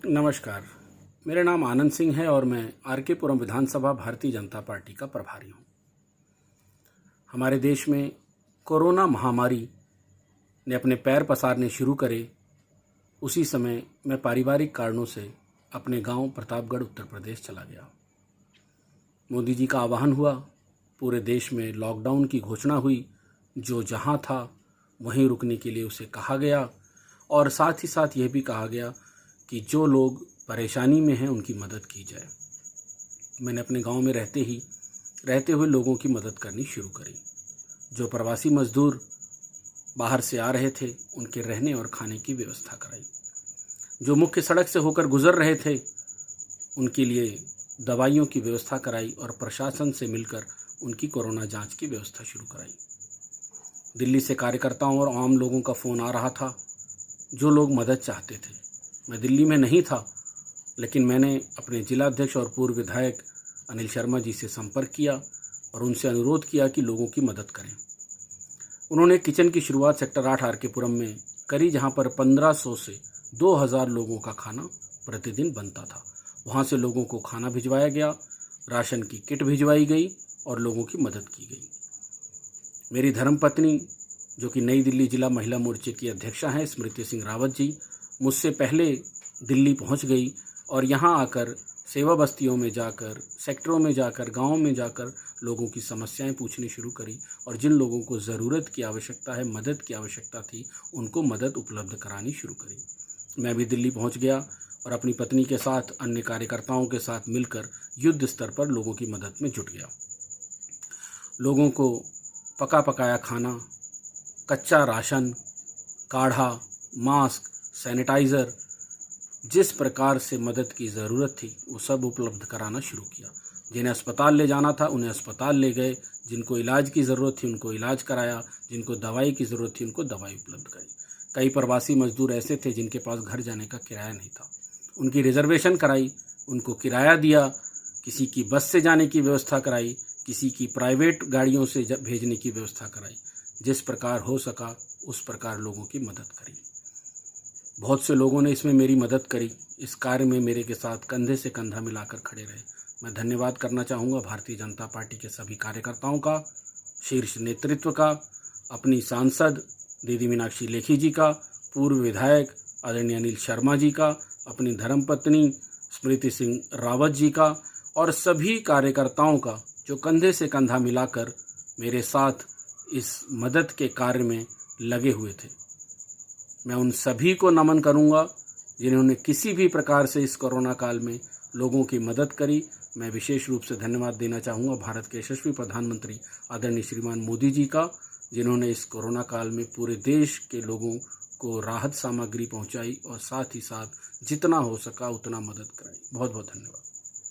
नमस्कार। मेरा नाम आनंद सिंह है और मैं आर.के. पुरम विधानसभा भारतीय जनता पार्टी का प्रभारी हूँ। हमारे देश में कोरोना महामारी ने अपने पैर पसारने शुरू करे, उसी समय मैं पारिवारिक कारणों से अपने गांव प्रतापगढ़ उत्तर प्रदेश चला गया। मोदी जी का आह्वान हुआ, पूरे देश में लॉकडाउन की घोषणा हुई, जो जहां था वहीं रुकने के लिए उसे कहा गया और साथ ही साथ यह भी कहा गया कि जो लोग परेशानी में हैं उनकी मदद की जाए। मैंने अपने गांव में रहते हुए लोगों की मदद करनी शुरू करी। जो प्रवासी मजदूर बाहर से आ रहे थे उनके रहने और खाने की व्यवस्था कराई। जो मुख्य सड़क से होकर गुजर रहे थे उनके लिए दवाइयों की व्यवस्था कराई और प्रशासन से मिलकर उनकी कोरोना जांच की व्यवस्था शुरू कराई। दिल्ली से कार्यकर्ताओं और आम लोगों का फ़ोन आ रहा था, जो लोग मदद चाहते थे। मैं दिल्ली में नहीं था, लेकिन मैंने अपने जिलाध्यक्ष और पूर्व विधायक अनिल शर्मा जी से संपर्क किया और उनसे अनुरोध किया कि लोगों की मदद करें। उन्होंने किचन की शुरुआत सेक्टर 8 आर.के. पुरम में करी, जहां पर 1500 से 2000 लोगों का खाना प्रतिदिन बनता था। वहां से लोगों को खाना भिजवाया गया, राशन की किट भिजवाई गई और लोगों की मदद की गई। मेरी धर्मपत्नी, जो कि नई दिल्ली जिला महिला मोर्चे की अध्यक्षा हैं, स्मृति सिंह रावत जी, मुझसे पहले दिल्ली पहुंच गई और यहां आकर सेवा बस्तियों में जाकर, सेक्टरों में जाकर, गांवों में जाकर लोगों की समस्याएं पूछनी शुरू करी और जिन लोगों को ज़रूरत की आवश्यकता है, मदद की आवश्यकता थी, उनको मदद उपलब्ध करानी शुरू करी। मैं भी दिल्ली पहुंच गया और अपनी पत्नी के साथ, अन्य कार्यकर्ताओं के साथ मिलकर युद्ध स्तर पर लोगों की मदद में जुट गया। लोगों को पका पकाया खाना, कच्चा राशन, काढ़ा, मास्क, सैनिटाइज़र, जिस प्रकार से मदद की ज़रूरत थी वो सब उपलब्ध कराना शुरू किया। जिन्हें अस्पताल ले जाना था उन्हें अस्पताल ले गए, जिनको इलाज की ज़रूरत थी उनको इलाज कराया, जिनको दवाई की ज़रूरत थी उनको दवाई उपलब्ध कराई। कई प्रवासी मजदूर ऐसे थे जिनके पास घर जाने का किराया नहीं था, उनकी रिजर्वेशन कराई, उनको किराया दिया, किसी की बस से जाने की व्यवस्था कराई, किसी की प्राइवेट गाड़ियों से भेजने की व्यवस्था कराई। जिस प्रकार हो सका उस प्रकार लोगों की मदद करी। बहुत से लोगों ने इसमें मेरी मदद करी। इस कार्य में मेरे के साथ कंधे से कंधा मिलाकर खड़े रहे। मैं धन्यवाद करना चाहूँगा भारतीय जनता पार्टी के सभी कार्यकर्ताओं का, शीर्ष नेतृत्व का, अपनी सांसद दीदी मीनाक्षी लेखी जी का, पूर्व विधायक आदरणीय अनिल शर्मा जी का, अपनी धर्मपत्नी स्मृति सिंह रावत जी का और सभी कार्यकर्ताओं का जो कंधे से कंधा मिलाकर मेरे साथ इस मदद के कार्य में लगे हुए थे। मैं उन सभी को नमन करूंगा जिन्होंने किसी भी प्रकार से इस कोरोना काल में लोगों की मदद करी। मैं विशेष रूप से धन्यवाद देना चाहूँगा भारत के यशस्वी प्रधानमंत्री आदरणीय श्रीमान मोदी जी का, जिन्होंने इस कोरोना काल में पूरे देश के लोगों को राहत सामग्री पहुंचाई और साथ ही साथ जितना हो सका उतना मदद कराई। बहुत बहुत धन्यवाद।